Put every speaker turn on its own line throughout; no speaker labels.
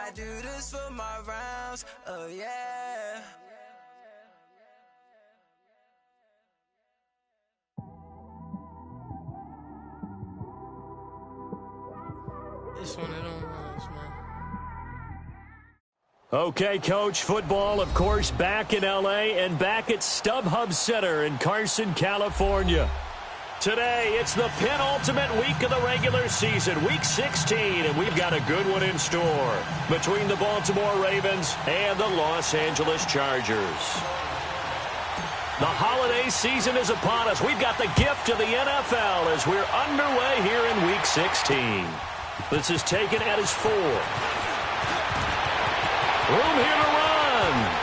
I do this for my rounds, oh yeah. It's one of them ones, man.
Okay, Coach, football, of course, back in L.A. and back at StubHub Center in Carson, California. Today, it's the penultimate week of the regular season, Week 16, and we've got a good one in store between the Baltimore Ravens and the Los Angeles Chargers. The holiday season is upon us. We've got the gift of the NFL as we're underway here in Week 16. This is taken at his 4. Room here to run.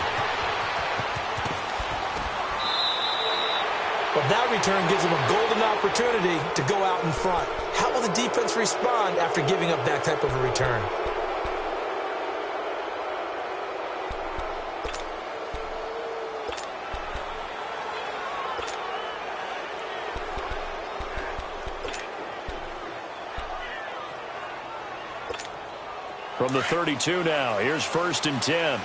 But that return gives them a golden opportunity to go out in front. How will the defense respond after giving up that type of a return?
From the 32 now, here's 1st and 10.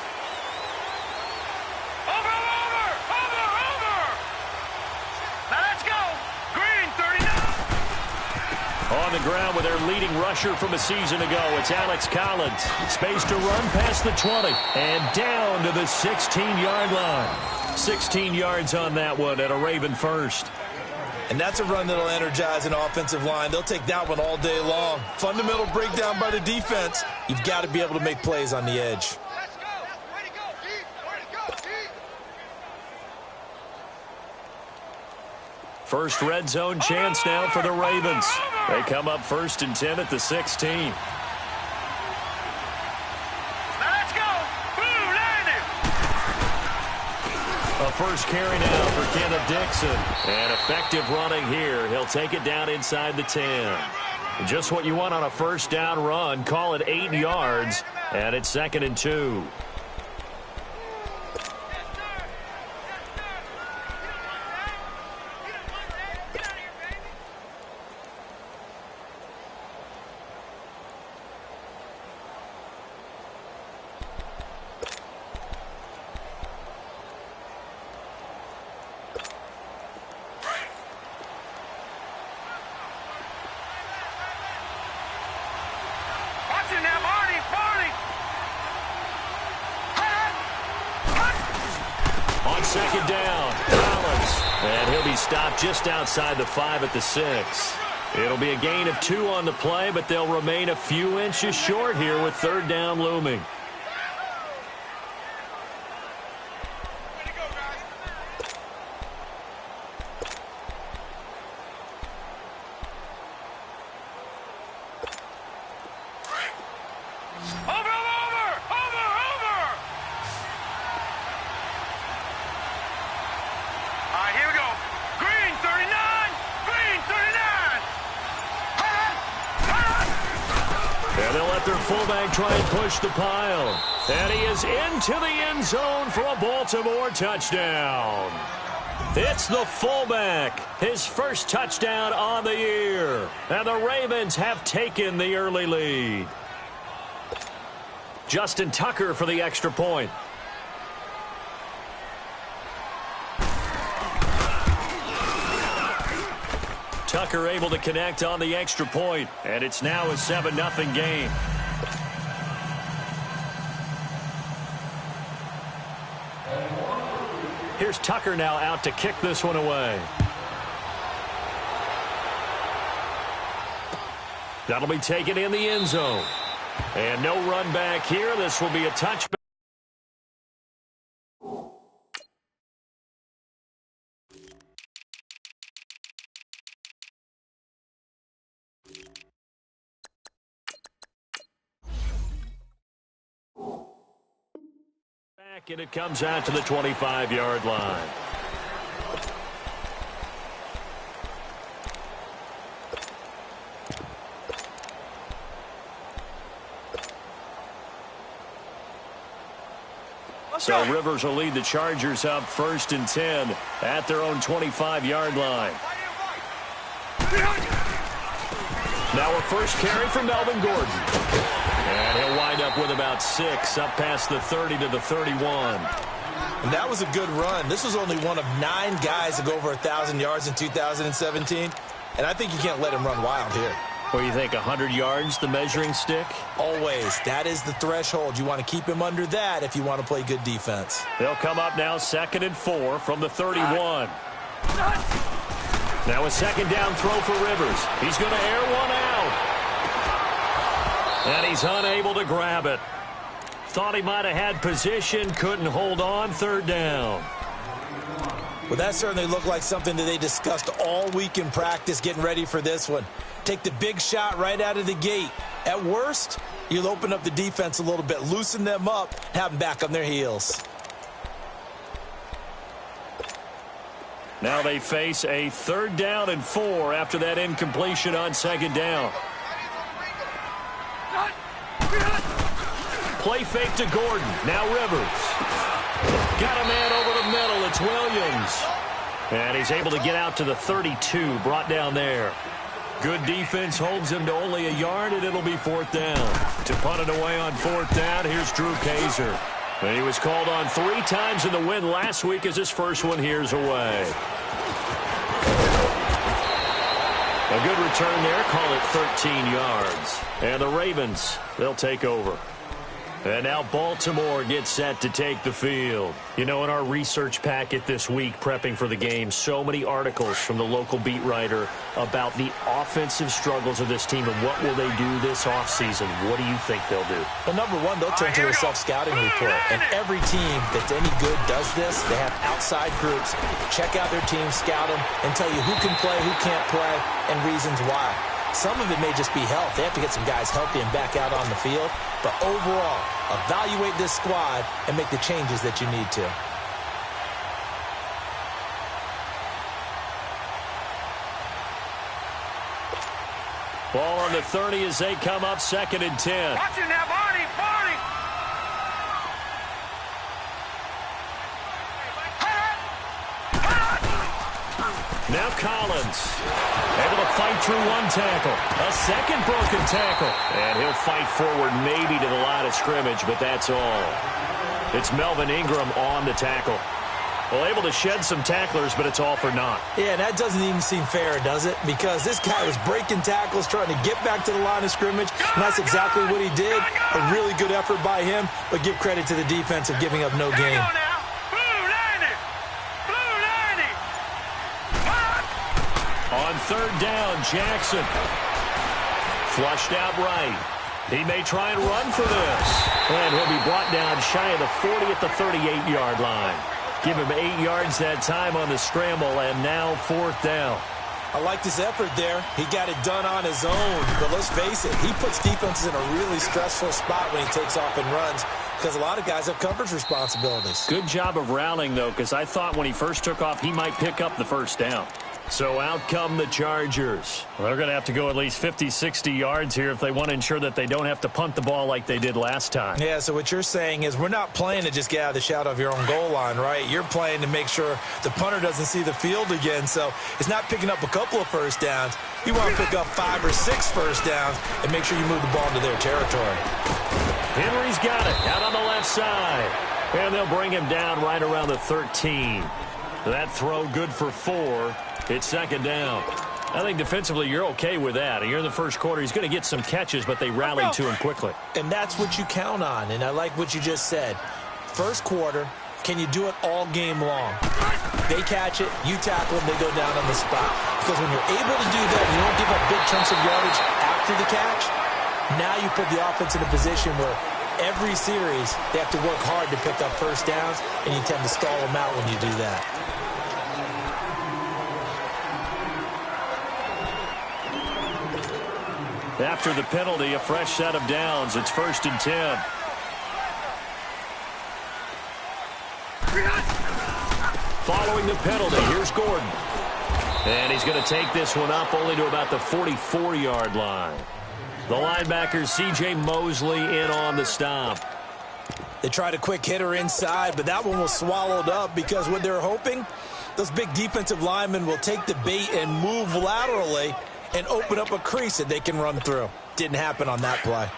On the ground with their leading rusher from a season ago, it's Alex Collins. Space to run past the 20 and down to the 16-yard line. 16 yards on that one at a Raven first.
And that's a run that'll energize an offensive line. They'll take that one all day long. Fundamental breakdown by the defense. You've got to be able to make plays on the edge.
First red zone chance now for the Ravens. They come up 1st and 10 at the 16. A first carry now for Kenneth Dixon. And effective running here. He'll take it down inside the 10. Just what you want on a first down run. Call it 8 yards. And it's 2nd and 2. Second down, Collins. And he'll be stopped just outside the 5 at the 6. It'll be a gain of 2 on the play, but they'll remain a few inches short here with 3rd down looming. Try and push the pile. And he is into the end zone for a Baltimore touchdown. It's the fullback. His first touchdown on the year. And the Ravens have taken the early lead. Justin Tucker for the extra point. Tucker able to connect on the extra point. And it's now a 7-0 game. Here's Tucker now out to kick this one away. That'll be taken in the end zone. And no run back here. This will be a touchback. And it comes out to the 25-yard line. So Rivers will lead the Chargers up 1st and 10 at their own 25-yard line. Now a first carry from Melvin Gordon. And he'll wind up with about 6, up past the 30 to the 31.
And that was a good run. This was only one of 9 guys to go over 1,000 yards in 2017. And I think you can't let him run wild here.
Or you think 100 yards, the measuring stick?
Always. That is the threshold. You want to keep him under that if you want to play good defense.
They'll come up now 2nd and 4 from the 31. Now a second down throw for Rivers. He's going to air one out. And he's unable to grab it. Thought he might have had position, couldn't hold on, 3rd down.
Well, that certainly looked like something that they discussed all week in practice getting ready for this one. Take the big shot right out of the gate. At worst, you'll open up the defense a little bit, loosen them up, have them back on their heels.
Now they face a 3rd down and 4 after that incompletion on 2nd down. Play fake to Gordon. Now Rivers. Got a man over the middle. It's Williams. And he's able to get out to the 32, brought down there. Good defense holds him to only a yard, and it'll be 4th down. To punt it away on 4th down, here's Drew Kaiser. And he was called on 3 times in the win last week as his first one here's away. A good return there, call it 13 yards. And the Ravens, they'll take over. And now Baltimore gets set to take the field. You know, in our research packet this week, prepping for the game, so many articles from the local beat writer about the offensive struggles of this team and what will they do this offseason. What do you think they'll do?
Well, number one, they'll turn to a self-scouting report. And every team that's any good does this. They have outside groups. Check out their team, scout them, and tell you who can play, who can't play, and reasons why. Some of it may just be health. They have to get some guys healthy and back out on the field. But overall, evaluate this squad and make the changes that you need to.
Ball on the 30 as they come up 2nd and 10.
Watch it now, Barney, Barney.
Now Collins, able to fight through one tackle. A second broken tackle. And he'll fight forward maybe to the line of scrimmage, but that's all. It's Melvin Ingram on the tackle. Well, able to shed some tacklers, but it's all for naught.
Yeah, that doesn't even seem fair, does it? Because this guy was breaking tackles, trying to get back to the line of scrimmage, and that's exactly what he did. A really good effort by him, but give credit to the defense of giving up no gain.
On 3rd down, Jackson. Flushed out right. He may try and run for this. And he'll be brought down shy of the 40 at the 38-yard line. Give him 8 yards that time on the scramble, and now 4th down.
I like this effort there. He got it done on his own. But let's face it, he puts defenses in a really stressful spot when he takes off and runs because a lot of guys have coverage responsibilities.
Good job of rallying, though, because I thought when he first took off, he might pick up the 1st down. So out come the Chargers. Well, they're going to have to go at least 50, 60 yards here if they want to ensure that they don't have to punt the ball like they did last time.
Yeah, so what you're saying is we're not playing to just get out of the shadow of your own goal line, right? You're playing to make sure the punter doesn't see the field again. So it's not picking up a couple of 1st downs. You want to pick up 5 or 6 1st downs and make sure you move the ball into their territory.
Henry's got it out on the left side. And they'll bring him down right around the 13. That throw good for 4. It's 2nd down. I think defensively you're okay with that. You're in the first quarter. He's going to get some catches, but they rallied to him quickly.
And that's what you count on, and I like what you just said. First quarter, can you do it all game long? They catch it, you tackle them, they go down on the spot. Because when you're able to do that, you don't give up big chunks of yardage after the catch, now you put the offense in a position where every series they have to work hard to pick up 1st downs, and you tend to stall them out when you do that.
After the penalty, a fresh set of downs. It's 1st and 10. Following the penalty, here's Gordon. And he's going to take this one up only to about the 44-yard line. The linebacker, C.J. Mosley, in on the stop.
They tried a quick hitter inside, but that one was swallowed up because what they're hoping, those big defensive linemen will take the bait and move laterally and open up a crease that they can run through. Didn't happen on that play.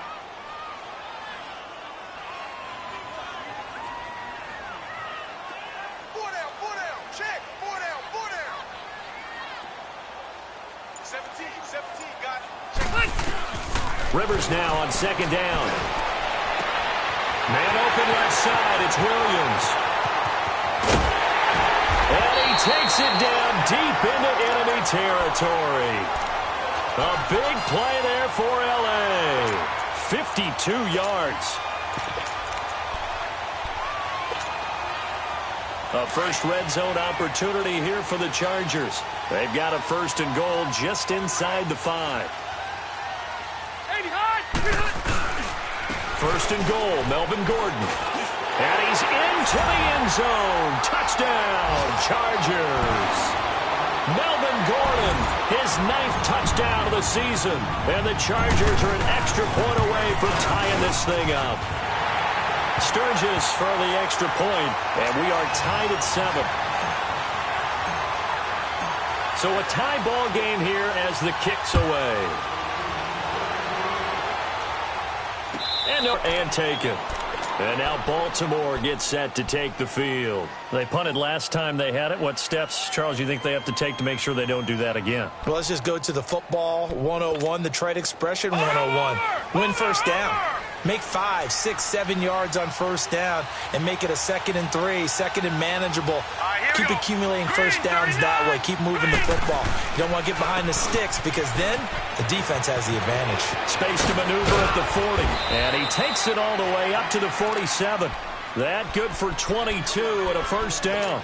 Rivers now on second down. Man open left side, it's Williams. And he takes it down deep into enemy territory. A big play there for L.A. 52 yards. A first red zone opportunity here for the Chargers. They've got a first and goal just inside the 5. First and goal, Melvin Gordon. And he's into the end zone. Touchdown, Chargers. Melvin Gordon, his 9th touchdown of the season. And the Chargers are an extra point away from tying this thing up. Sturgis for the extra point, and we are tied at 7. So a tie ball game here as the kick's away. And taken. And now Baltimore gets set to take the field. They punted last time they had it. What steps, Charles, you think they have to take to make sure they don't do that again?
Well, let's just go to the football 101, the trade expression 101. Win first down. Make 5, 6, 7 yards on first down and make it a 2nd and 3, 2nd and manageable. Keep accumulating first downs that way. Keep moving the football. You don't want to get behind the sticks because then the defense has the advantage.
Space to maneuver at the 40. And he takes it all the way up to the 47. That good for 22 and a first down.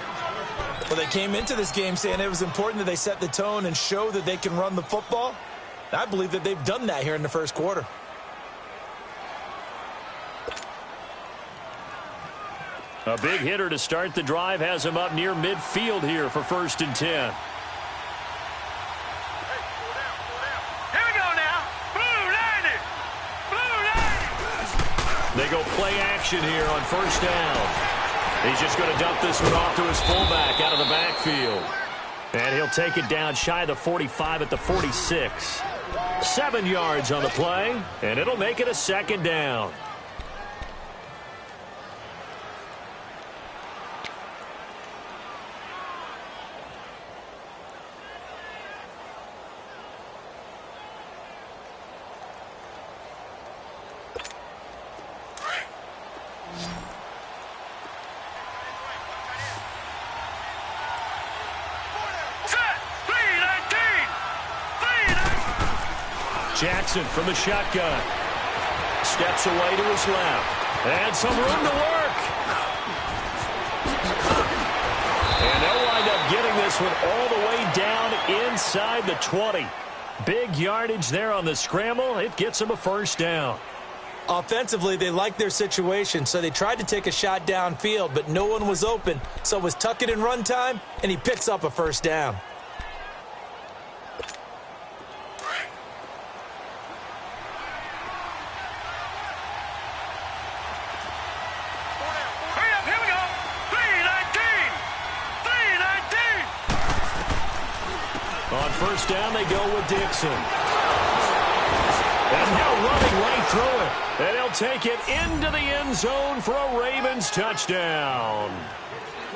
Well, they came into this game saying it was important that they set the tone and show that they can run the football. I believe that they've done that here in the first quarter.
A big hitter to start the drive has him up near midfield here for first and 10.
Here we go now. Blue 90. Blue 90.
They go play action here on first down. He's just going to dump this one off to his fullback out of the backfield. And he'll take it down shy of the 45 at the 46. 7 yards on the play, and it'll make it a second down. Jackson from the shotgun. Steps away to his left. And some room to work. And they'll wind up getting this one all the way down inside the 20. Big yardage there on the scramble. It gets them a first down.
Offensively, they liked their situation, so they tried to take a shot downfield, but no one was open. So it was tuck it in run time, and he picks up a first down.
First down, they go with Dixon. And now running right through it. And he'll take it into the end zone for a Ravens touchdown.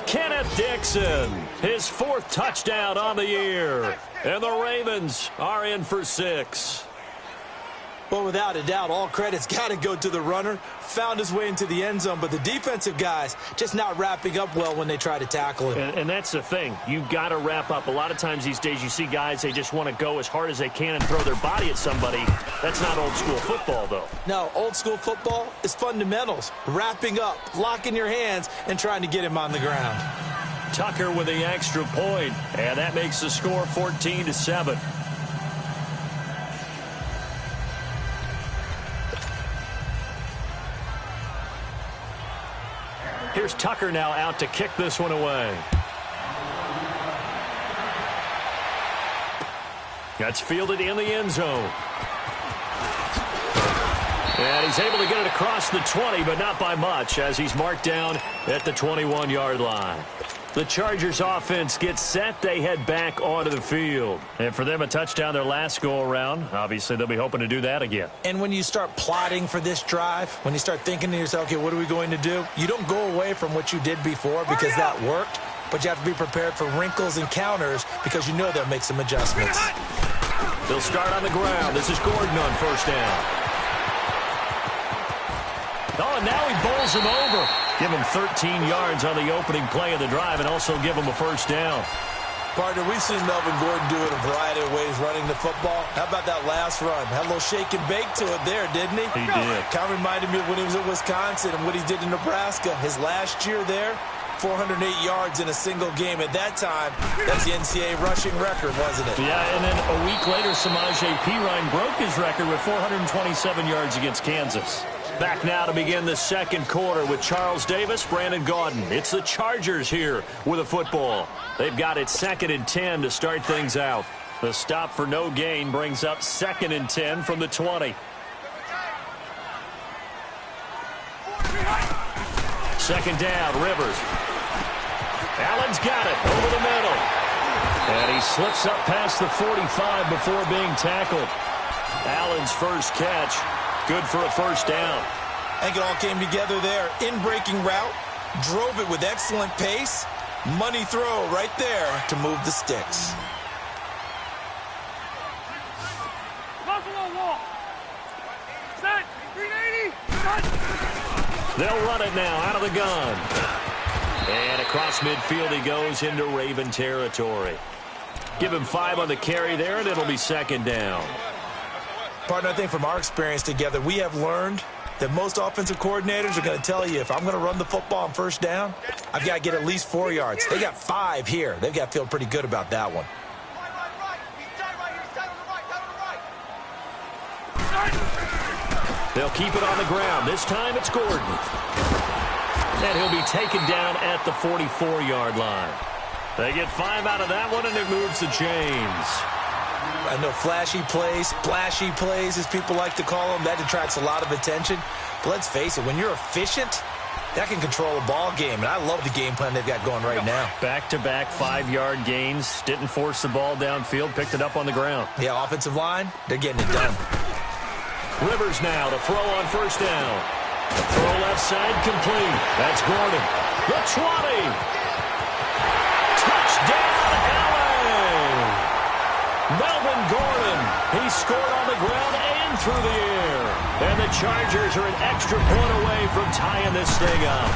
Kenneth Dixon, his 4th touchdown on the year. And the Ravens are in for 6.
Well, without a doubt, all credit's got to go to the runner. Found his way into the end zone, but the defensive guys just not wrapping up well when they try to tackle him.
And that's the thing. You've got to wrap up. A lot of times these days you see guys, they just want to go as hard as they can and throw their body at somebody. That's not old school football, though.
No, old school football is fundamentals. Wrapping up, locking your hands, and trying to get him on the ground.
Tucker with the extra point, and that makes the score 14-7. Here's Tucker now out to kick this one away. That's fielded in the end zone. And he's able to get it across the 20, but not by much, as he's marked down at the 21-yard line. The Chargers offense gets set. They head back onto the field. And for them, a touchdown their last go-around. Obviously, they'll be hoping to do that again.
And when you start plotting for this drive, when you start thinking to yourself, okay, what are we going to do? You don't go away from what you did before because that worked, but you have to be prepared for wrinkles and counters because you know they'll make some adjustments.
They'll start on the ground. This is Gordon on first down. Oh, and now he bowls him over. Give him 13 yards on the opening play of the drive and also give him a first down.
Partner, we've seen Melvin Gordon do it a variety of ways running the football. How about that last run? Had a little shake and bake to it there, didn't he?
He did.
Kind of reminded me of when he was at Wisconsin and what he did in Nebraska. His last year there, 408 yards in a single game. At that time, that's the NCAA rushing record, wasn't it?
Yeah, and then a week later, Samaje Perine broke his record with 427 yards against Kansas. Back now to begin the second quarter with Charles Davis, Brandon Gaudin. It's the Chargers here with a football. They've got it 2nd and 10 to start things out. The stop for no gain brings up 2nd and 10 from the 20. Second down, Rivers. Allen's got it over the middle. And he slips up past the 45 before being tackled. Allen's first catch. Good for a first down.
I think it all came together there. In-breaking route, drove it with excellent pace. Money throw right there to move the sticks.
Buffalo wall. Set. 380. Cut.
They'll run it now out of the gun. And across midfield he goes into Raven territory. Give him 5 on the carry there, and it'll be 2nd down.
Partner, I think from our experience together, we have learned that most offensive coordinators are going to tell you, if I'm going to run the football on first down, I've got to get at least 4 yards. They got 5 here. They've got to feel pretty good about that one.
They'll keep it on the ground. This time it's Gordon. And he'll be taken down at the 44-yard line. They get 5 out of that one, and it moves the chains.
I know flashy plays, splashy plays, as people like to call them, that attracts a lot of attention. But let's face it, when you're efficient, that can control a ball game. And I love the game plan they've got going right now.
Back-to-back 5-yard gains. Didn't force the ball downfield. Picked it up on the ground.
Yeah, offensive line, they're getting it done.
Rivers now to throw on first down. Throw left side complete. That's Gordon. The 20. Touchdown, Allen. Melvin Gordon. He scored on the ground and through the air. And the Chargers are an extra point away from tying this thing up.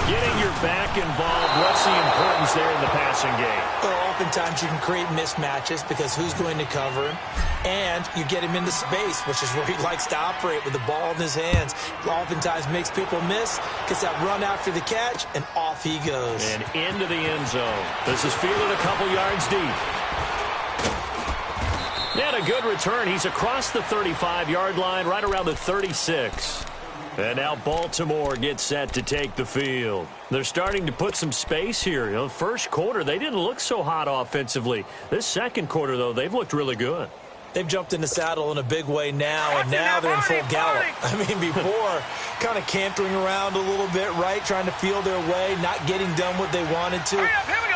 Getting your back involved, what's the importance there in the passing game?
Well, oftentimes you can create mismatches because who's going to cover him? And you get him into space, which is where he likes to operate with the ball in his hands. Oftentimes makes people miss, gets that run after the catch, and off he goes.
And into the end zone. This is fielded a couple yards deep. And a good return. He's across the 35-yard line, right around the 36. And now Baltimore gets set to take the field. They're starting to put some space here. You know, first quarter, they didn't look so hot offensively. This second quarter, though, they've looked really good.
They've jumped in the saddle in a big way now, and now they're in full gallop. I mean, before, kind of cantering around a little bit, right, trying to feel their way, not getting done what they wanted to.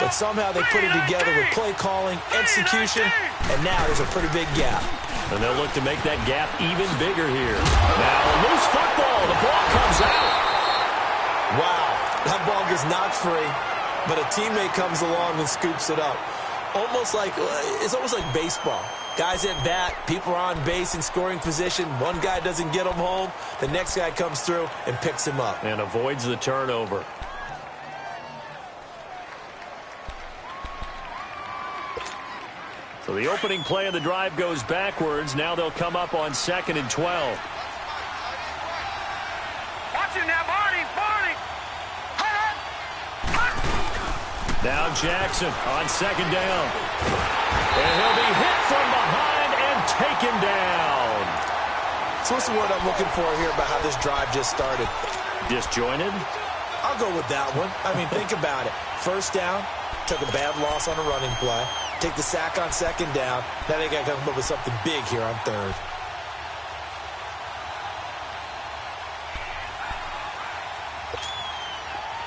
But somehow they put it together with play calling, execution, and now there's a pretty big gap.
And they'll look to make that gap even bigger here. Now, loose football. The ball comes out.
Wow, that ball gets knocked free, but a teammate comes along and scoops it up. It's almost like baseball. Guys at bat, people are on base in scoring position. One guy doesn't get him home. The next guy comes through and picks him up.
And avoids the turnover. So the opening play of the drive goes backwards. Now they'll come up on 2nd and 12.
Watch it now, Barney.
Now Jackson on 2nd down. And he'll be hit from behind and taken down.
So what's the word I'm looking for here about how this drive just started?
Disjointed?
I'll go with that one. I mean, think about it. First down, took a bad loss on a running play. Take the sack on 2nd down. Now they got to come up with something big here on 3rd.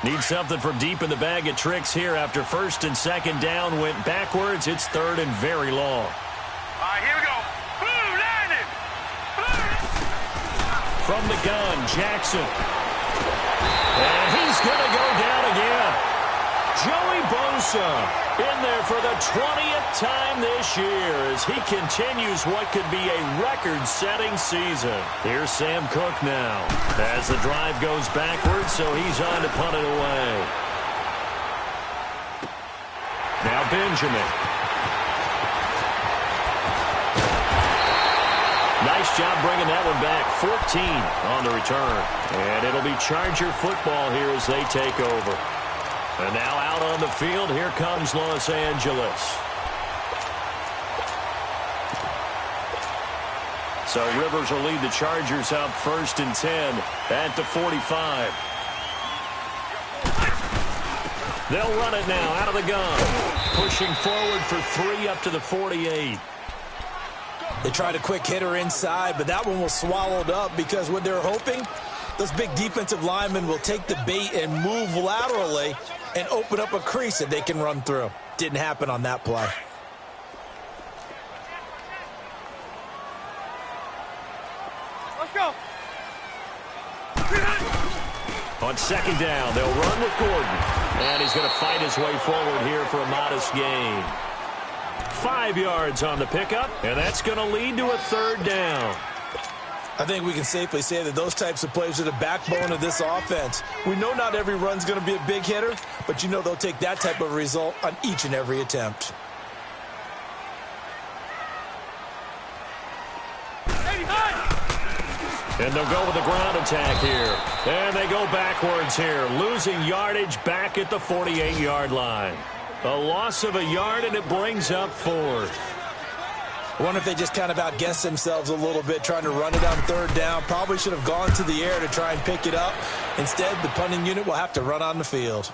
Need something from deep in the bag of tricks here after 1st and 2nd down went backwards. It's 3rd and very long.
All right, here we go. Blue, landing.
From the gun, Jackson. And he's going to go down again. Joey Bosa In there for the 20th time this year as he continues what could be a record-setting season. Here's Sam Cook now as the drive goes backwards, so he's on to punt it away. Now Benjamin. Nice job bringing that one back. 14 on the return. And it'll be Charger football here as they take over. And now out on the field, here comes Los Angeles. So Rivers will lead the Chargers up 1st and 10 at the 45. They'll run it now out of the gun. Pushing forward for 3 up to the 48.
They tried a quick hitter inside, but that one was swallowed up because what they're hoping, those big defensive linemen will take the bait and move laterally and open up a crease that they can run through. Didn't happen on that play.
Let's go.
On 2nd down, they'll run with Gordon. And he's going to fight his way forward here for a modest gain. 5 yards on the pickup, and that's going to lead to a 3rd down.
I think we can safely say that those types of plays are the backbone of this offense. We know not every run's going to be a big hitter, but you know they'll take that type of result on each and every attempt.
And they'll go with the ground attack here. And they go backwards here, losing yardage back at the 48-yard line. A loss of a yard, and it brings up 4th.
I wonder if they just kind of outguessed themselves a little bit, trying to run it on 3rd down. Probably should have gone to the air to try and pick it up. Instead, the punting unit will have to run on the field.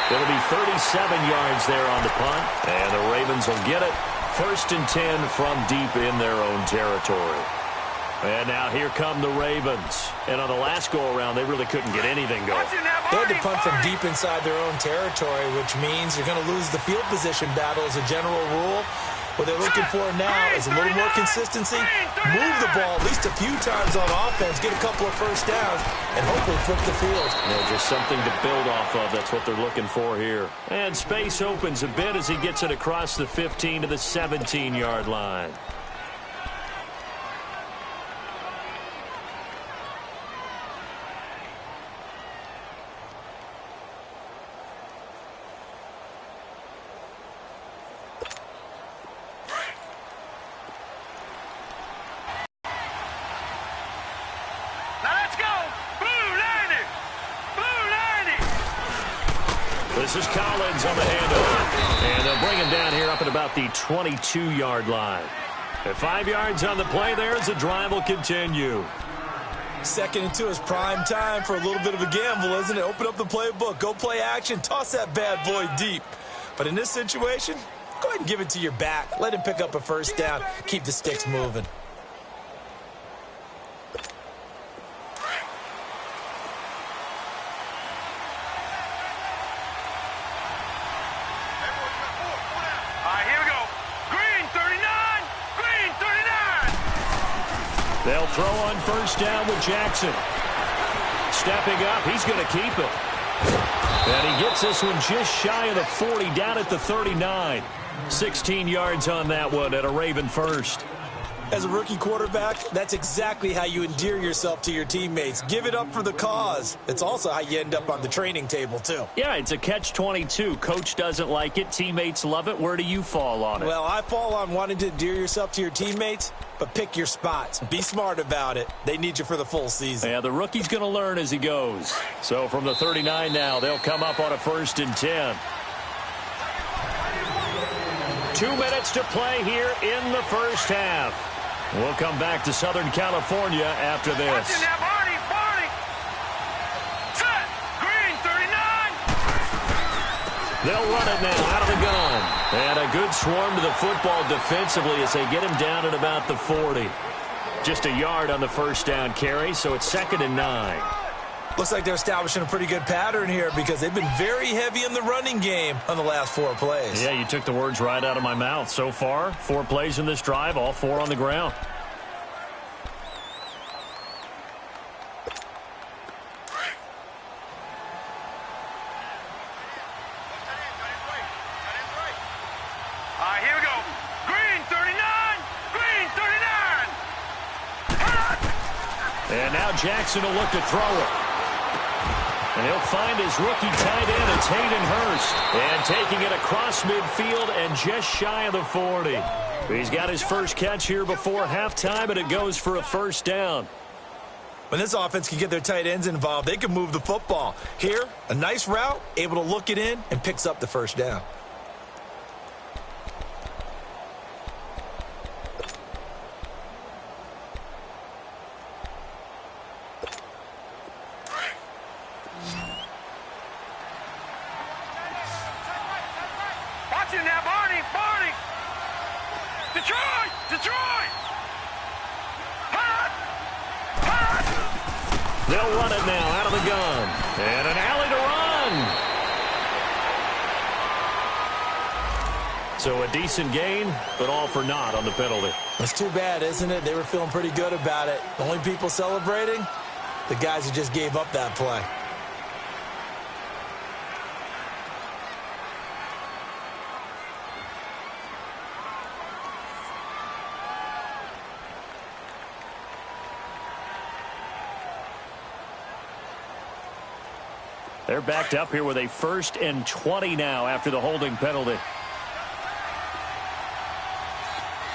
It'll be 37 yards there on the punt, and the Ravens will get it. 1st and 10 from deep in their own territory. And now here come the Ravens. And on the last go-around, they really couldn't get anything going.
They had to punt from deep inside their own territory, which means you're going to lose the field position battle as a general rule. What they're looking for now is a little more consistency, move the ball at least a few times on offense, get a couple of 1st downs, and hopefully flip the field.
Yeah, just something to build off of. That's what they're looking for here. And space opens a bit as he gets it across the 15 to the 17-yard line. This is Collins on the handoff. And they'll bring him down here up at about the 22-yard line. At 5 yards on the play there as the drive will continue.
2nd and 2 is prime time for a little bit of a gamble, isn't it? Open up the playbook, go play action, toss that bad boy deep. But in this situation, go ahead and give it to your back. Let him pick up a 1st down, keep the sticks moving.
They'll throw on 1st down with Jackson. Stepping up, he's going to keep it. And he gets this one just shy of the 40, down at the 39. 16 yards on that one at a Raven 1st.
As a rookie quarterback, that's exactly how you endear yourself to your teammates. Give it up for the cause. It's also how you end up on the training table, too.
Yeah, it's a catch-22. Coach doesn't like it. Teammates love it. Where do you fall on it?
Well, I fall on wanting to endear yourself to your teammates, but pick your spots. Be smart about it. They need you for the full season.
Yeah, the rookie's going to learn as he goes. So from the 39 now, they'll come up on a 1st and 10. 2 minutes to play here in the 1st half. We'll come back to Southern California after this.
Barney. Set. Green, 39.
They'll run it now out of the gun. And a good swarm to the football defensively as they get him down at about the 40. Just a yard on the 1st down carry, so it's 2nd and 9.
Looks like they're establishing a pretty good pattern here because they've been very heavy in the running game on the last 4 plays.
Yeah, you took the words right out of my mouth. So far, 4 plays in this drive, all 4 on the ground. And now Jackson will look to throw it. And he'll find his rookie tight end. It's Hayden Hurst. And taking it across midfield and just shy of the 40. He's got his first catch here before halftime, and it goes for a first down.
When this offense can get their tight ends involved, they can move the football. Here, a nice route, able to look it in, and picks up the first down.
Watch it now, Barney! Barney! Detroit! Detroit! Hot! Hot!
They'll run it now out of the gun. And an alley to run. So a decent gain, but all for naught on the penalty.
It's too bad, isn't it? They were feeling pretty good about it. The only people celebrating? The guys who just gave up that play.
They're backed up here with a 1st and 20 now after the holding penalty.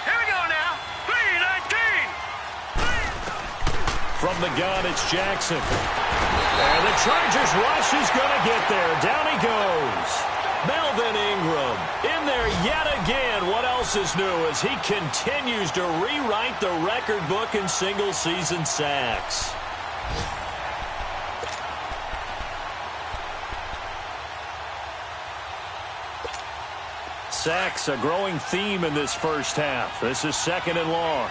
Here we go now. 3-19.
From the gun, it's Jackson. And the Chargers rush is going to get there. Down he goes. Melvin Ingram in there yet again. What else is new as he continues to rewrite the record book in single-season sacks. Sacks, a growing theme in this first half. This is 2nd and long.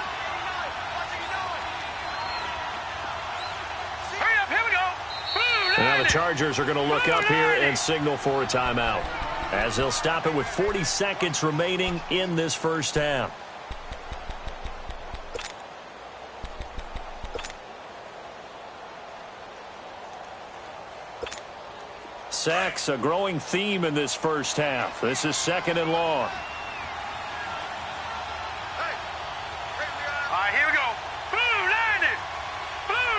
Hurry up, here we go. Boom,
Now the Chargers are going to look up here and signal for a timeout, as they'll stop it with 40 seconds remaining in this first half. Sacks, a growing theme in this first half. This is 2nd and long.
All right, here we go. Blue 90. Blue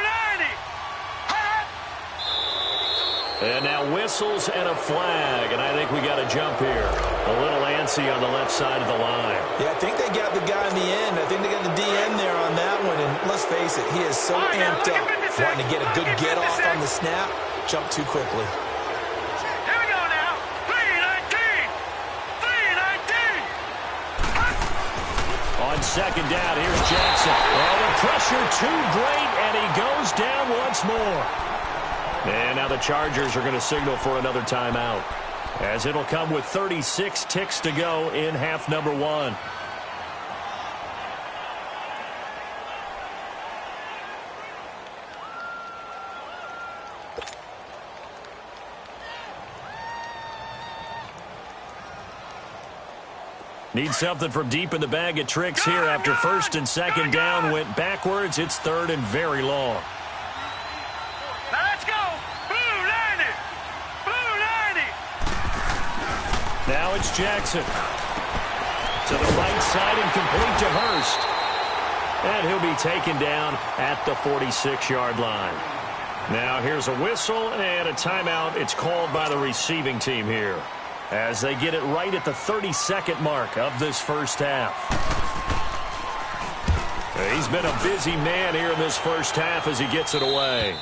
90.
And now whistles and a flag, and I think we got a jump here. A little antsy on the left side of the line.
Yeah, I think they got the guy in the end. I think they got the DN there on that one. And let's face it, he is so amped up, wanting to get a good get-off on the snap, jump too quickly.
Here we go now. 3-19. 3-19.
On 2nd down, here's Jackson. Oh, the pressure too great, and he goes down once more. And now the Chargers are going to signal for another timeout, as it'll come with 36 ticks to go in half number 1. Need something from deep in the bag of tricks here after 1st and 2nd down went backwards. It's 3rd and very long.
Now let's go. Blue 90. Blue 90.
Now it's Jackson. To the right side and complete to Hurst. And he'll be taken down at the 46-yard line. Now here's a whistle and a timeout. It's called by the receiving team here, as they get it right at the 32nd mark of this first half. He's been a busy man here in this first half as he gets it away.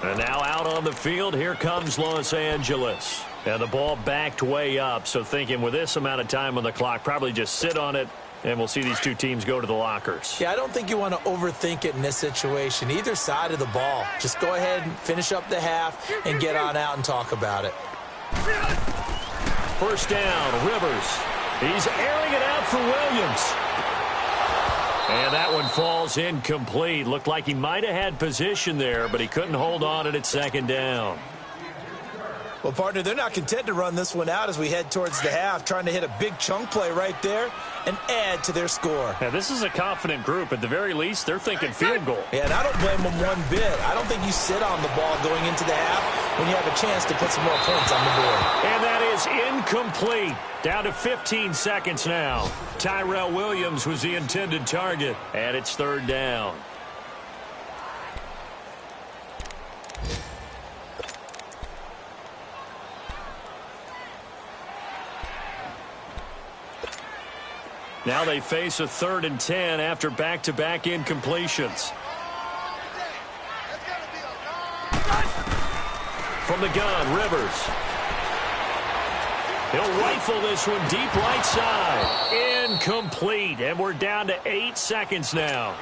And now out on the field, here comes Los Angeles. And the ball backed way up, so thinking with this amount of time on the clock, probably just sit on it, and we'll see these two teams go to the lockers.
Yeah, I don't think you want to overthink it in this situation. Either side of the ball. Just go ahead and finish up the half and get on out and talk about it.
First down, Rivers. He's airing it out for Williams. And that one falls incomplete. Looked like he might have had position there, but he couldn't hold on at 2nd down.
Well, partner, they're not content to run this one out as we head towards the half, trying to hit a big chunk play right there and add to their score.
Yeah, this is a confident group. At the very least, they're thinking field goal.
Yeah, and I don't blame them one bit. I don't think you sit on the ball going into the half when you have a chance to put some more points on the board.
And that is incomplete. Down to 15 seconds now. Tyrell Williams was the intended target, and it's third down. Now they face a 3rd and 10 after back-to-back incompletions. From the gun, Rivers. He'll rifle this one deep right side. Incomplete, and we're down to 8 seconds now.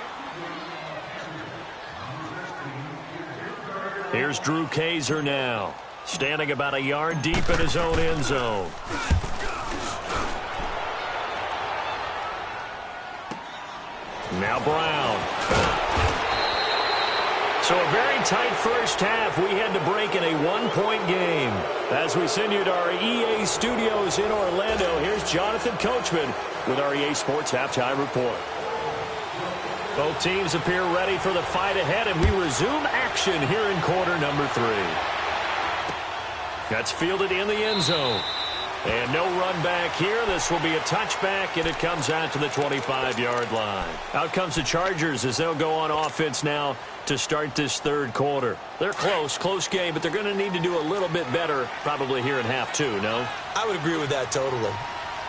Here's Drew Kaiser now, standing about a yard deep in his own end zone. Now Brown. So a very tight first half. We had to break in a 1-point game. As we send you to our EA studios in Orlando, here's Jonathan Coachman with our EA Sports Halftime Report. Both teams appear ready for the fight ahead, and we resume action here in quarter number 3. That's fielded in the end zone. And no run back here. This will be a touchback, and it comes out to the 25-yard line. Out comes the Chargers as they'll go on offense now to start this third quarter. They're close game, but they're going to need to do a little bit better probably here in half 2, no?
I would agree with that totally.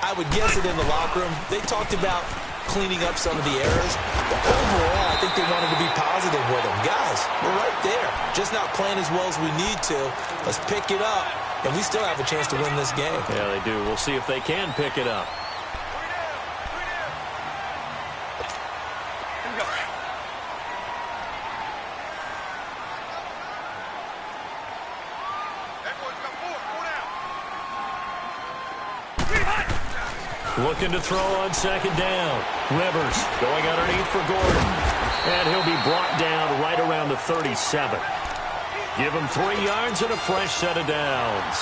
I would guess it in the locker room. They talked about cleaning up some of the errors. But overall, I think they wanted to be positive with them. Guys, we're right there. Just not playing as well as we need to. Let's pick it up. And we still have a chance to win this game.
Yeah, they do. We'll see if they can pick it up. Looking to throw on second down. Rivers going underneath for Gordon. And he'll be brought down right around the 37. Give him 3 yards and a fresh set of downs.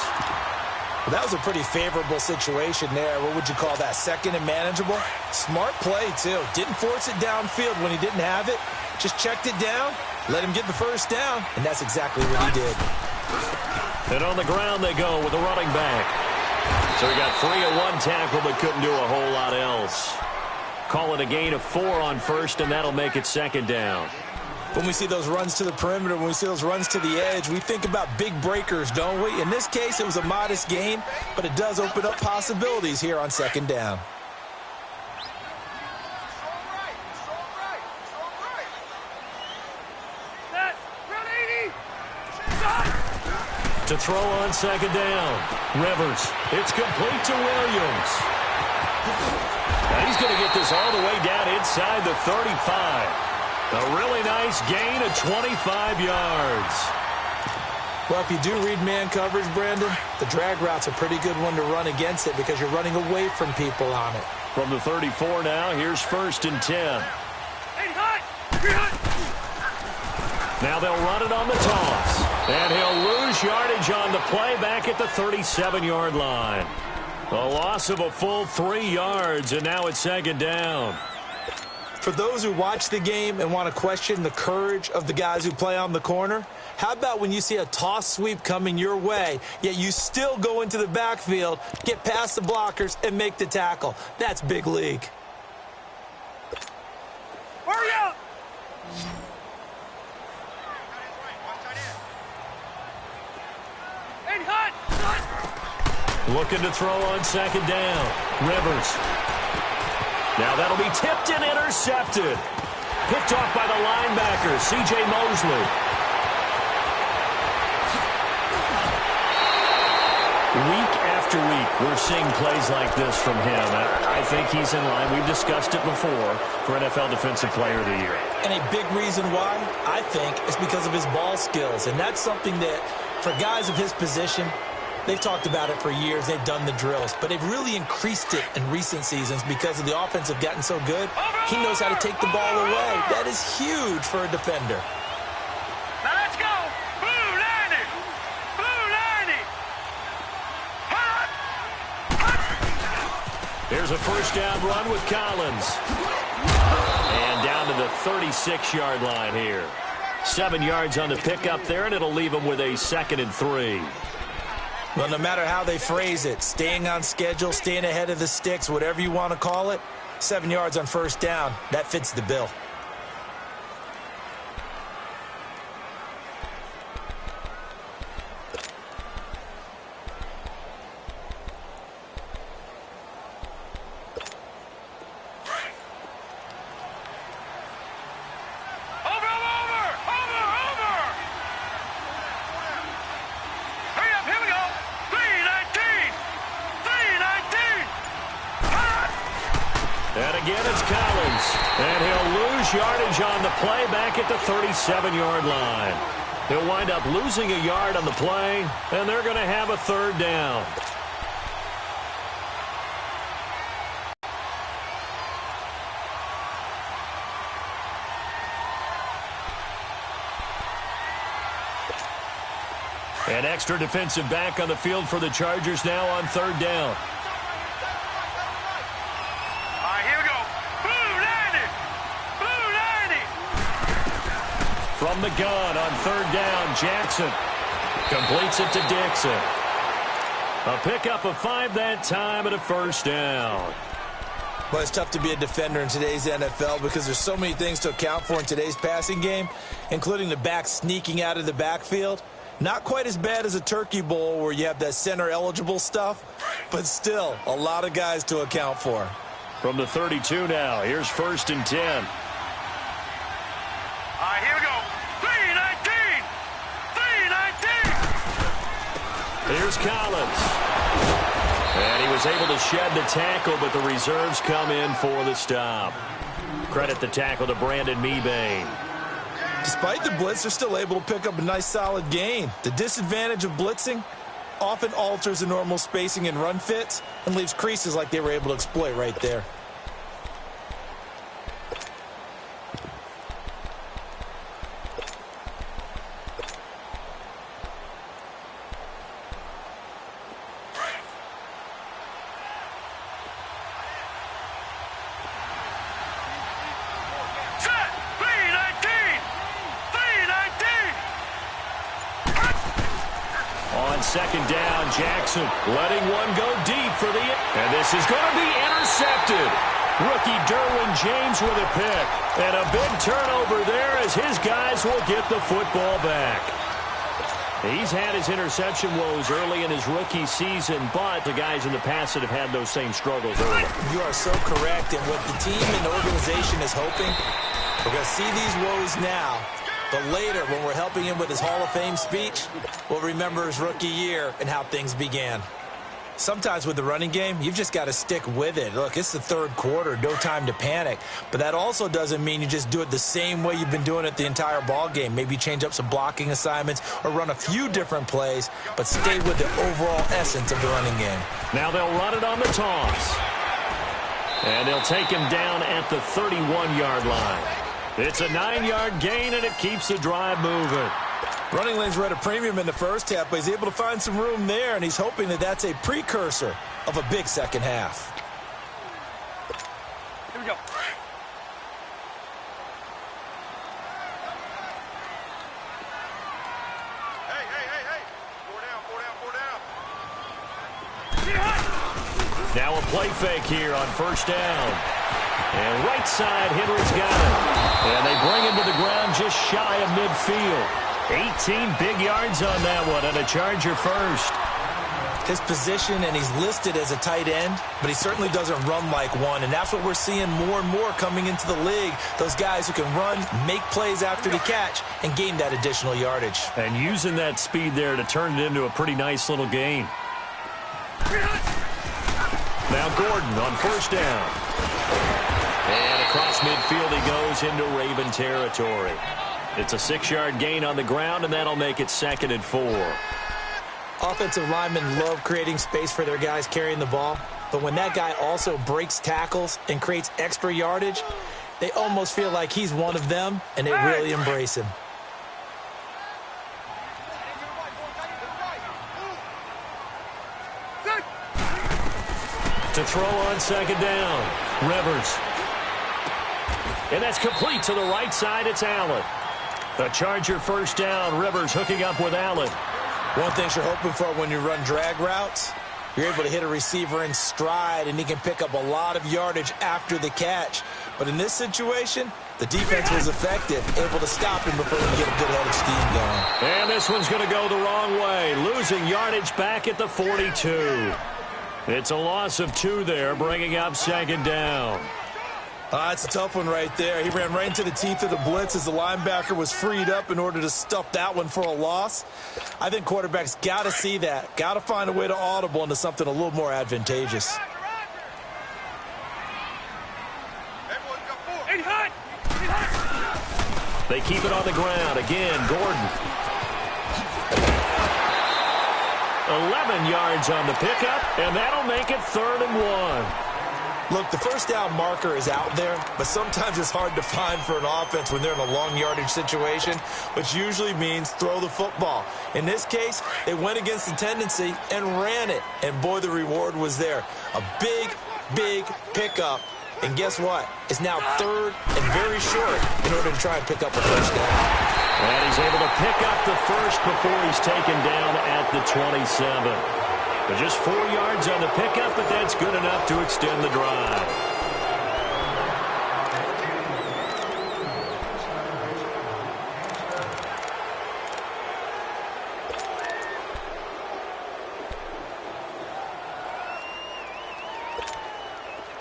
Well, that was a pretty favorable situation there. What would you call that? Second and manageable? Smart play, too. Didn't force it downfield when he didn't have it. Just checked it down, let him get the first down, and that's exactly what he did.
And on the ground they go with the running back. So he got 3 at 1 tackle, but couldn't do a whole lot else. Call it a gain of 4 on first, and that'll make it second down.
When we see those runs to the perimeter, when we see those runs to the edge, we think about big breakers, don't we? In this case, it was a modest gain, but it does open up possibilities here on second down.
To throw on second down. Rivers. It's complete to Williams. Now he's going to get this all the way down inside the 35. A really nice gain of 25 yards.
Well, if you do read man coverage, Brandon, the drag route's a pretty good one to run against it because you're running away from people on it.
From the 34 now, here's 1st and 10. Now they'll run it on the toss. And he'll lose yardage on the play back at the 37-yard line. A loss of a full 3 yards, and now it's second down.
For those who watch the game and want to question the courage of the guys who play on the corner, how about when you see a toss sweep coming your way, yet you still go into the backfield, get past the blockers, and make the tackle? That's big league.
Hurry up!
Looking to throw on second down. Rivers. Now that'll be tipped and intercepted. Picked off by the linebacker, C.J. Mosley. Week after week, we're seeing plays like this from him. I think he's in line. We've discussed it before for NFL Defensive Player of the Year.
And a big reason why, I think, is because of his ball skills. And that's something that, for guys of his position, they've talked about it for years. They've done the drills. But they've really increased it in recent seasons because of the offense have gotten so good. He knows how to take the ball away. That is huge for a defender.
Now let's go. Blue 90. Blue 90.
Here's a first down run with Collins. And down to the 36-yard line here. 7 yards on the pickup there, and it'll leave them with a 2nd and 3.
Well, no matter how they phrase it, staying on schedule, staying ahead of the sticks, whatever you want to call it, 7 yards on first down, that fits the bill.
And again, it's Collins. And he'll lose yardage on the play back at the 37-yard line. He'll wind up losing a yard on the play, and they're going to have a 3rd down. An extra defensive back on the field for the Chargers now on 3rd down. From the gun on 3rd down, Jackson completes it to Dixon. A pickup of 5 that time and a 1st down.
Well, it's tough to be a defender in today's NFL because there's so many things to account for in today's passing game, including the back sneaking out of the backfield. Not quite as bad as a turkey bowl where you have that center-eligible stuff, but still a lot of guys to account for.
From the 32 now, here's 1st and 10.
All right, here we go. 3-19. 3-19.
Here's Collins. And he was able to shed the tackle, but the reserves come in for the stop. Credit the tackle to Brandon Mebane.
Despite the blitz, they're still able to pick up a nice solid gain. The disadvantage of blitzing often alters the normal spacing and run fits and leaves creases like they were able to exploit right there.
On 2nd down, Jackson letting one go deep for the... And this is going to be intercepted. Rookie Derwin James with a pick. And a big turnover there as his guys will get the football back. He's had his interception woes early in his rookie season, but the guys in the past that have had those same struggles early.
You are so correct, and what the team and the organization is hoping, we're going to see these woes now. But later, when we're helping him with his Hall of Fame speech, we'll remember his rookie year and how things began. Sometimes with the running game, you've just got to stick with it. Look, it's the 3rd quarter, no time to panic. But that also doesn't mean you just do it the same way you've been doing it the entire ball game. Maybe change up some blocking assignments or run a few different plays, but stay with the overall essence of the running game.
Now they'll run it on the toss. And they'll take him down at the 31-yard line. It's a 9-yard gain, and it keeps the drive moving.
Running lanes were at a premium in the first half, but he's able to find some room there, and he's hoping that that's a precursor of a big second half.
Here we go. Hey. 4 down.
Now a play fake here on 1st down. And right side, Henry's got it. And they bring him to the ground just shy of midfield. 18 big yards on that one, and a Charger first.
His position, and he's listed as a tight end, but he certainly doesn't run like one, and that's what we're seeing more and more coming into the league. Those guys who can run, make plays after the catch, and gain that additional yardage.
And using that speed there to turn it into a pretty nice little gain. Now Gordon on 1st down. And across midfield he goes into Raven territory. It's a 6-yard gain on the ground, and that'll make it 2nd and 4.
Offensive linemen love creating space for their guys carrying the ball, but when that guy also breaks tackles and creates extra yardage, they almost feel like he's one of them, and they really embrace him.
To throw on second down. Rivers. And that's complete to the right side. It's Allen. The Charger first down. Rivers hooking up with Allen.
One thing you're hoping for when you run drag routes, you're able to hit a receiver in stride, and he can pick up a lot of yardage after the catch. But in this situation, the defense was effective, able to stop him before he could get a good head of steam going.
And this one's going to go the wrong way, losing yardage back at the 42. It's a loss of 2 there, bringing up second down.
It's a tough one right there. He ran right into the teeth of the blitz as the linebacker was freed up in order to stuff that one for a loss. I think quarterbacks got to see that, got to find a way to audible into something a little more advantageous.
They keep it on the ground. Again, Gordon. 11 yards on the pickup, and that'll make it 3rd and 1.
Look, the first down marker is out there, but sometimes it's hard to find for an offense when they're in a long yardage situation, which usually means throw the football. In this case, they went against the tendency and ran it, and boy, the reward was there. A big, big pickup, and guess what? It's now 3rd and very short in order to try and pick up a first down.
And he's able to pick up the first before he's taken down at the 27. But just 4 yards on the pickup, but that's good enough to extend the drive.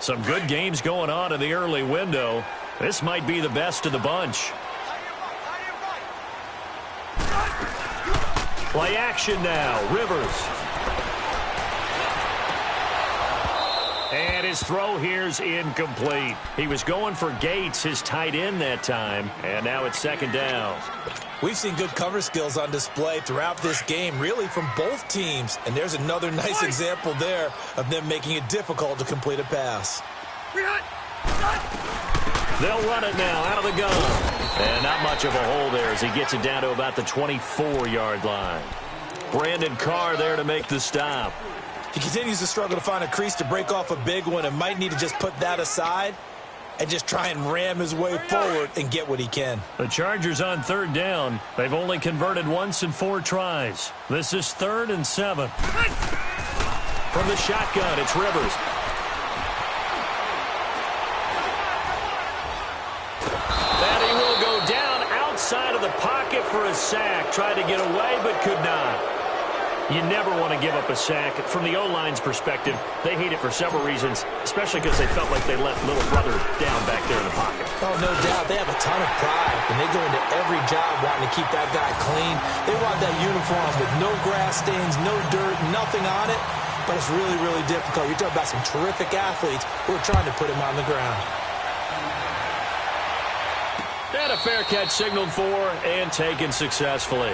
Some good games going on in the early window. This might be the best of the bunch. Play action now. Rivers. And his throw here's incomplete. He was going for Gates, his tight end that time, and now it's second down.
We've seen good cover skills on display throughout this game, really from both teams. And there's another nice example there of them making it difficult to complete a pass.
They'll run it now out of the gun. And not much of a hole there as he gets it down to about the 24-yard line. Brandon Carr there to make the stop.
He continues to struggle to find a crease to break off a big one and might need to just put that aside and just try and ram his way forward and get what he can.
The Chargers on 3rd down. They've only converted once in 4 tries. This is 3rd and 7. From the shotgun, it's Rivers. And he will go down outside of the pocket for a sack. Tried to get away but could not. You never want to give up a sack. From the O-line's perspective, they hate it for several reasons, especially because they felt like they let little brother down back there in the pocket.
Oh, no doubt. They have a ton of pride, and they go into every job wanting to keep that guy clean. They want that uniform with no grass stains, no dirt, nothing on it, but it's really, really difficult. You're talking about some terrific athletes who are trying to put him on the ground.
And a fair catch signaled for and taken successfully.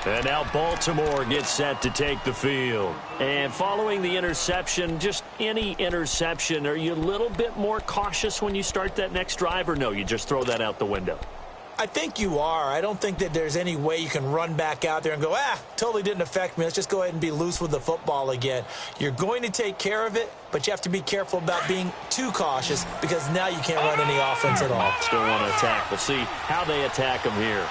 And now Baltimore gets set to take the field. And following the interception, just any interception, are you a little bit more cautious when you start that next drive, or no, you just throw that out the window?
I think you are. I don't think that there's any way you can run back out there and go, totally didn't affect me. Let's just go ahead and be loose with the football again. You're going to take care of it, but you have to be careful about being too cautious because now you can't run any offense at all.
Still want to attack. We'll see how they attack them here.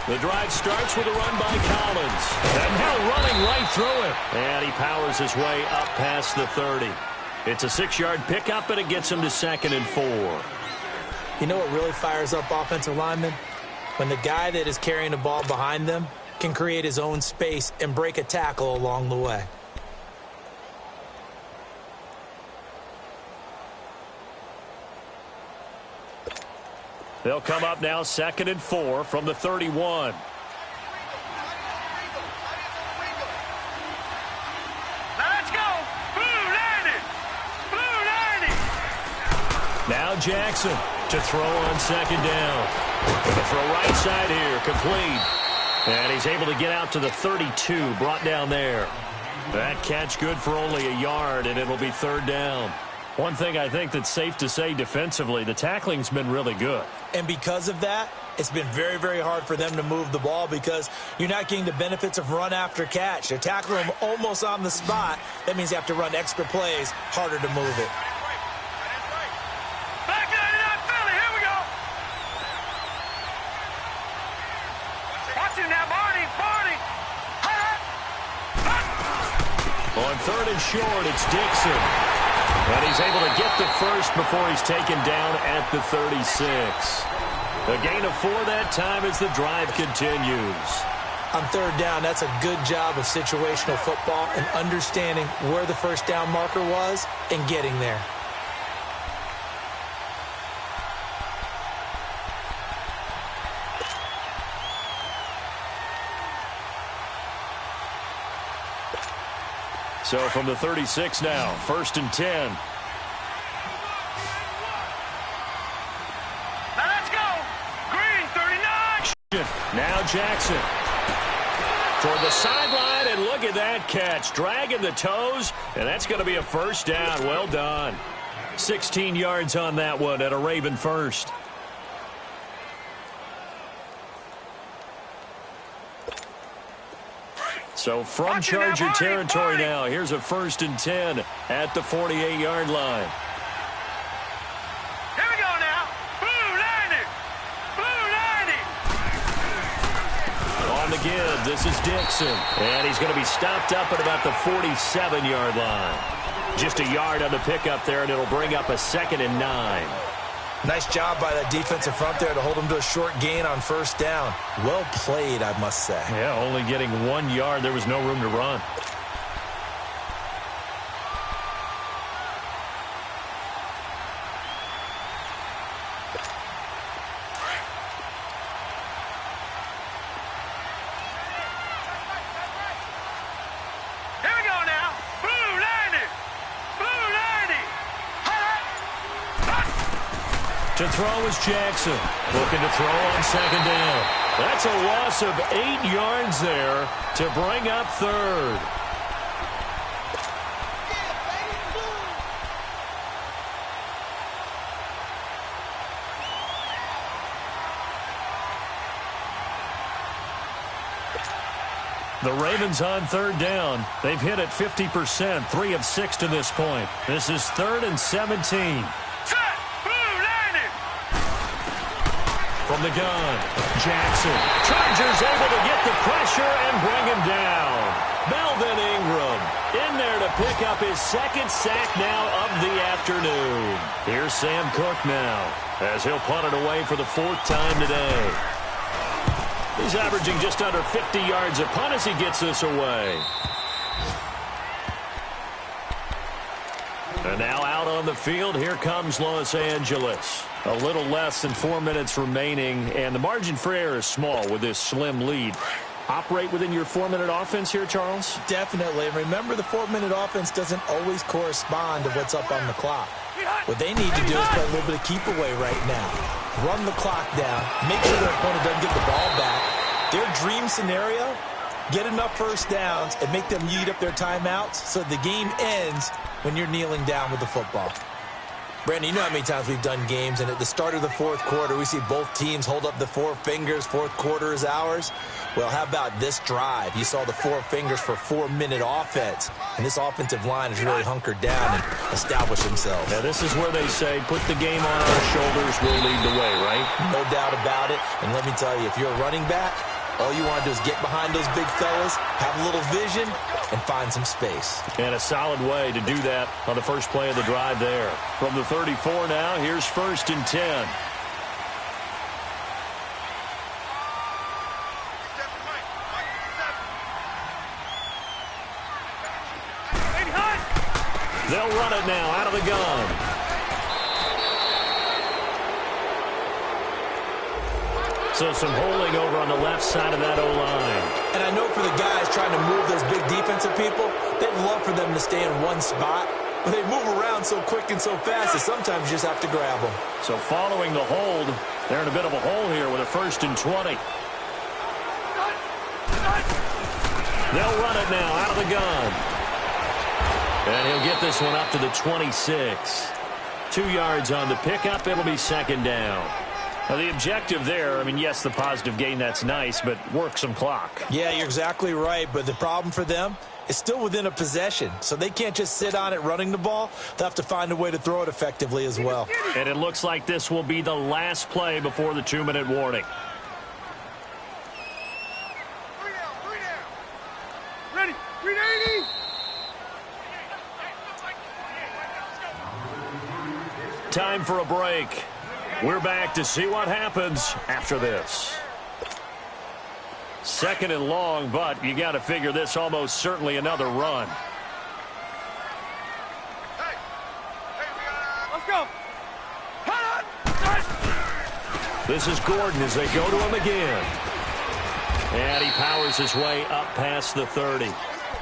The drive starts with a run by Collins. And now running right through it. And he powers his way up past the 30. It's a 6-yard pickup, and it gets him to 2nd and 4.
You know what really fires up offensive linemen? When the guy that is carrying the ball behind them can create his own space and break a tackle along the way.
They'll come up now 2nd and 4 from the 31.
Let's go. Blue 90. Blue 90.
Now Jackson to throw on 2nd down. The throw right side here, complete. And he's able to get out to the 32, brought down there. That catch good for only a yard, and it'll be 3rd down. One thing I think that's safe to say defensively, the tackling's been really good.
And because of that, it's been very, very hard for them to move the ball because you're not getting the benefits of run after catch. They're tackling them almost on the spot. That means you have to run extra plays, harder to move it.
Back to that Philly. Here we go. Watch him now, Barney. Barney.
On 3rd and short, it's Dixon. And he's able to get the first before he's taken down at the 36. A gain of 4 that time as the drive continues.
On 3rd down, that's a good job of situational football and understanding where the first down marker was and getting there.
So from the 36 now, 1st and 10.
Now let's go. Green, 39.
Now Jackson. Toward the sideline, and look at that catch. Dragging the toes, and that's going to be a first down. Well done. 16 yards on that one at a Raven first. So from Charger territory now, here's a 1st and 10 at the 48-yard line.
Here we go now. Blue 90. Blue 90.
On the give, this is Dixon. And he's going to be stopped up at about the 47-yard line. Just a yard on the pickup there, and it'll bring up a 2nd and 9.
Nice job by that defensive front there to hold him to a short gain on 1st down. Well played, I must say.
Yeah, only getting 1 yard. There was no room to run.
Here we go now. Blue 90. Blue 90.
To throw is Jackson. Looking to throw on 2nd down. That's a loss of 8 yards there to bring up 3rd. The Ravens on 3rd down. They've hit it 50%, 3 of 6 to this point. This is 3rd and 17. From the gun, Jackson. Chargers able to get the pressure and bring him down. Melvin Ingram in there to pick up his 2nd sack now of the afternoon. Here's Sam Cook now as he'll punt it away for the 4th time today. He's averaging just under 50 yards a punt as he gets this away. And now out on the field, here comes Los Angeles. A little less than 4 minutes remaining, and the margin for error is small with this slim lead. Operate within your 4-minute offense here, Charles?
Definitely. Remember, the 4-minute offense doesn't always correspond to what's up on the clock. What they need to do is play a little bit of keep away right now. Run the clock down. Make sure their opponent doesn't get the ball back. Their dream scenario, get enough first downs and make them eat up their timeouts so the game ends when you're kneeling down with the football. Brandon, you know how many times we've done games, and at the start of the 4th quarter, we see both teams hold up the 4 fingers, 4th quarter is ours. Well, how about this drive? You saw the 4 fingers for 4-minute offense, and this offensive line has really hunkered down and established themselves.
Now, this is where they say, put the game on our shoulders, we'll lead the way, right?
No doubt about it, and let me tell you, if you're a running back, all you want to do is get behind those big fellas, have a little vision, and find some space.
And a solid way to do that on the first play of the drive there. From the 34 now, here's 1st and 10. They'll run it now out of the gun. So some holding over on the left side of that O-line.
And I know for the guys trying to move those big defensive people, they'd love for them to stay in one spot. But they move around so quick and so fast that sometimes you just have to grab them.
So following the hold, they're in a bit of a hole here with a 1st and 20. They'll run it now out of the gun. And he'll get this one up to the 26. 2 yards on the pickup. It'll be second down. Now, the objective there, I mean, yes, the positive gain, that's nice, but work some clock.
Yeah, you're exactly right, but the problem for them is still within a possession, so they can't just sit on it running the ball. They'll have to find a way to throw it effectively as well.
And it looks like this will be the last play before the 2-minute warning.
Ready, 380.
Time for a break. We're back to see what happens after this. Second and long, but you got to figure this almost certainly another run.
Let's go.
This is Gordon as they go to him again. And he powers his way up past the 30.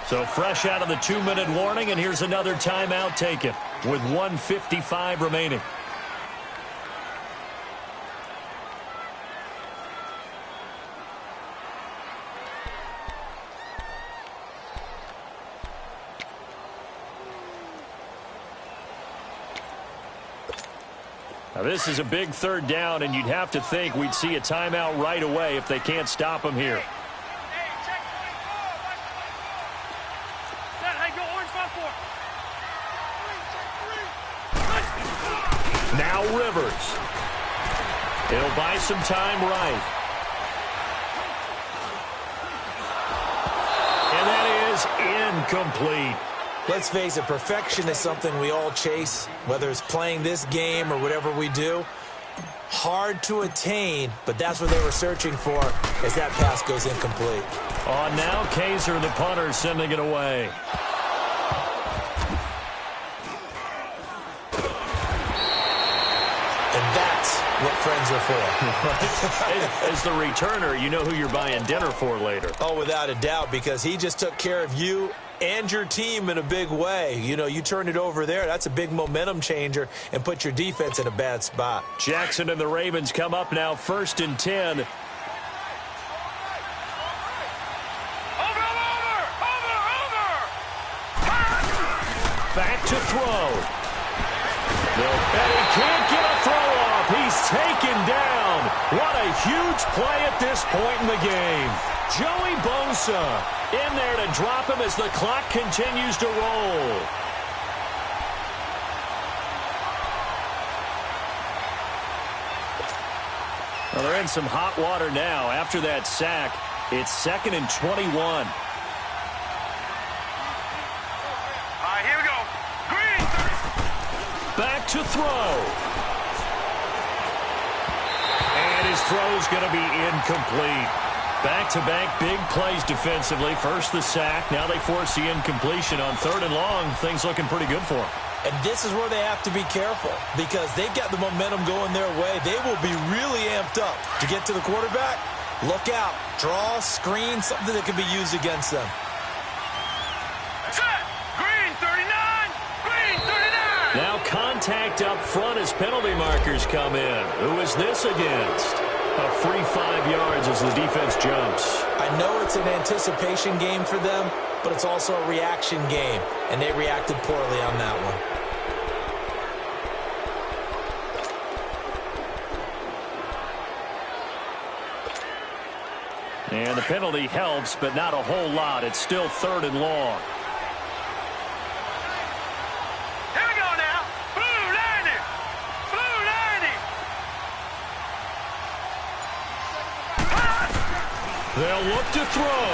So fresh out of the 2-minute warning, and here's another timeout taken with 1:55 remaining. Now, this is a big third down, and you'd have to think we'd see a timeout right away if they can't stop him here. Now Rivers. He'll buy some time right. And that is incomplete.
Let's face it, perfection is something we all chase, whether it's playing this game or whatever we do. Hard to attain, but that's what they were searching for as that pass goes incomplete.
On now, Kaiser, the punter, sending it away.
And that's what friends are for.
As the returner, you know who you're buying dinner for later.
Oh, without a doubt, because he just took care of you and your team in a big way. You know, you turned it over there. That's a big momentum changer and put your defense in a bad spot.
Jackson and the Ravens come up now, 1st and 10.
Over.
Back to throw. And he can't get a throw off. He's taken down. What a huge play at this point in the game. Joey Bosa in there to drop him as the clock continues to roll. Well, they're in some hot water now. After that sack, it's 2nd and 21.
All right, here we go. Green.
Back to throw. And his throw's going to be incomplete. Back-to-back big plays defensively. First the sack. Now they force the incompletion on 3rd and long. Things looking pretty good for them.
And this is where they have to be careful because they've got the momentum going their way. They will be really amped up to get to the quarterback. Look out. Draw, screen, something that can be used against them.
Set. Green 39. Green 39.
Now contact up front as penalty markers come in. Who is this against? A free 5 yards as the defense jumps.
I know it's an anticipation game for them, but it's also a reaction game, and they reacted poorly on that one.
And the penalty helps, but not a whole lot. It's still 3rd and long.
Here we go now. Blue 90. Blue 90.
They'll look to throw.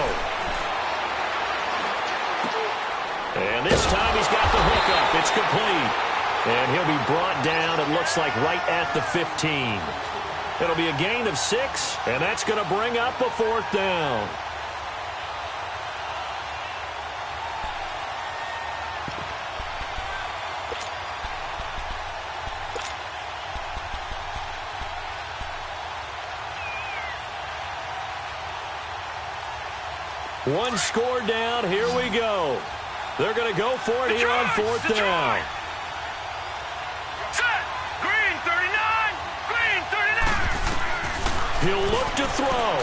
And this time he's got the hook up. It's complete. And he'll be brought down, it looks like, right at the 15. It'll be a gain of 6, and that's going to bring up a 4th down. One score down. Here we go. They're going to go for it here on 4th down.
Set. Green 39. Green 39.
He'll look to throw.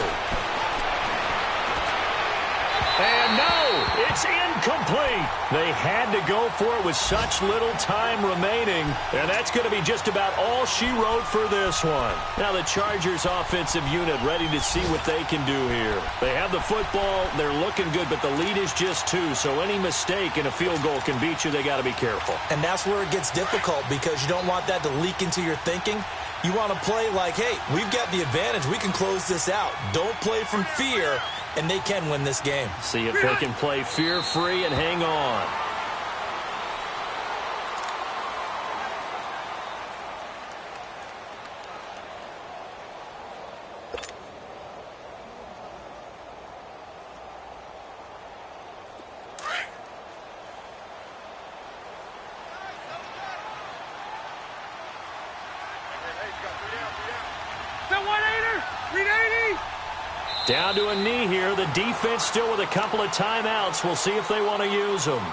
And no, it's It's incomplete. They had to go for it with such little time remaining, and that's going to be just about all she wrote for this one. Now the Chargers offensive unit ready to see what they can do here. They have the football. They're looking good, but the lead is just 2, so any mistake in a field goal can beat you. They got to be careful.
And that's where it gets difficult because you don't want that to leak into your thinking. You want to play like, hey, we've got the advantage. We can close this out. Don't play from fear, and they can win this game.
See if they can play fear-free and hang on. Down to a knee here. The defense still with a couple of timeouts. We'll see if they want to use them.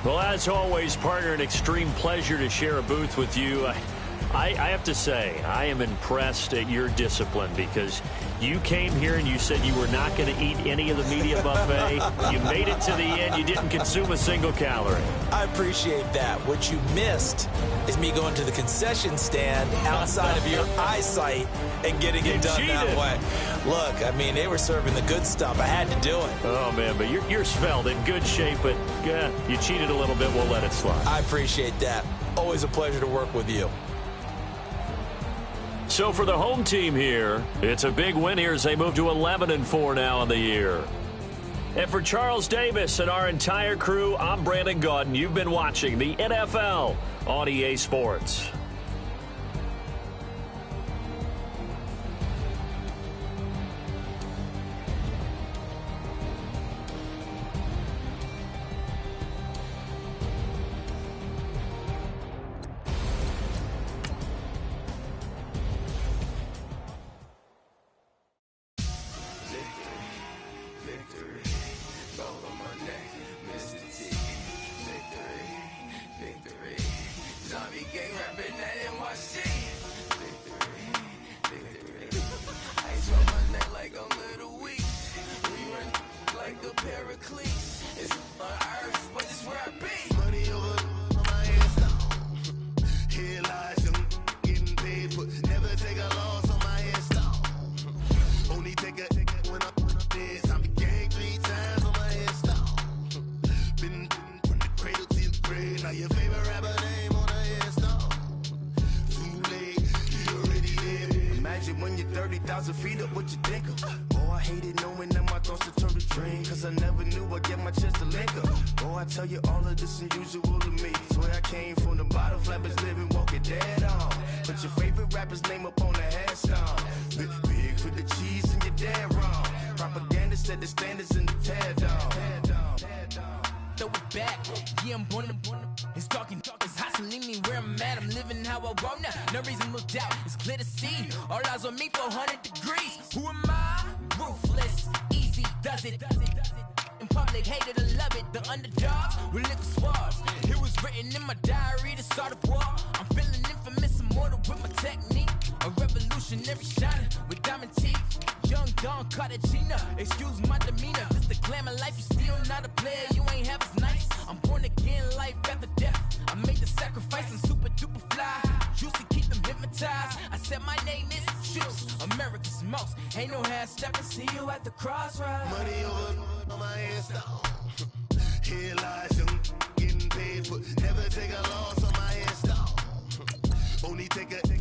Well, as always, partner, an extreme pleasure to share a booth with you. I have to say, I am impressed at your discipline because you came here and you said you were not going to eat any of the media buffet. You made it to the end. You didn't consume a single calorie.
I appreciate that. What you missed is me going to the concession stand outside of your eyesight and getting it done that way. Look, I mean, they were serving the good stuff. I had to do it.
Oh, man, but you're svelte, in good shape, but you cheated a little bit. We'll let it slide.
I appreciate that. Always a pleasure to work with you.
So for the home team here, it's a big win here as they move to 11-4 now in the year. And for Charles Davis and our entire crew, I'm Brandon Gaudin. You've been watching the NFL on EA Sports.
When you're 30,000 feet up, what you think of? Oh, I hated knowing that my thoughts to turn to dream, cause I never knew I'd get my chance to link up. Oh, I tell you all of this unusual to me. Swear I came from the bottom, flappers living, walking dead on. Put your favorite rapper's name up on the headstone. Big for the cheese and you're dead wrong. Propaganda set the standards in the tear down.
Throw it back, yeah, I'm born to it's talking, it's hot, so leave me where I'm at. I'm living how I want now, no reason to look out, it's clear to see. All eyes on me for 100 degrees. Who am I? Ruthless, easy, does it. In public, hated to love it. The underdogs will live the swabs. It was written in my diary to start a war. I'm feeling infamous, immortal with my technique. A revolutionary shining with diamond teeth. Young Don Cartagena, excuse my demeanor. This the glamour life, you still not a player, you ain't half as nice. I'm born again, life after death. I made the sacrifice, I'm super duper fly. Used to keep them hypnotized. I said my name is Juice, America's most. Ain't no half stepping, see you at the crossroads.
Money over on my headstone. Here lies young, getting paid, but never take a loss on my headstone. Only take a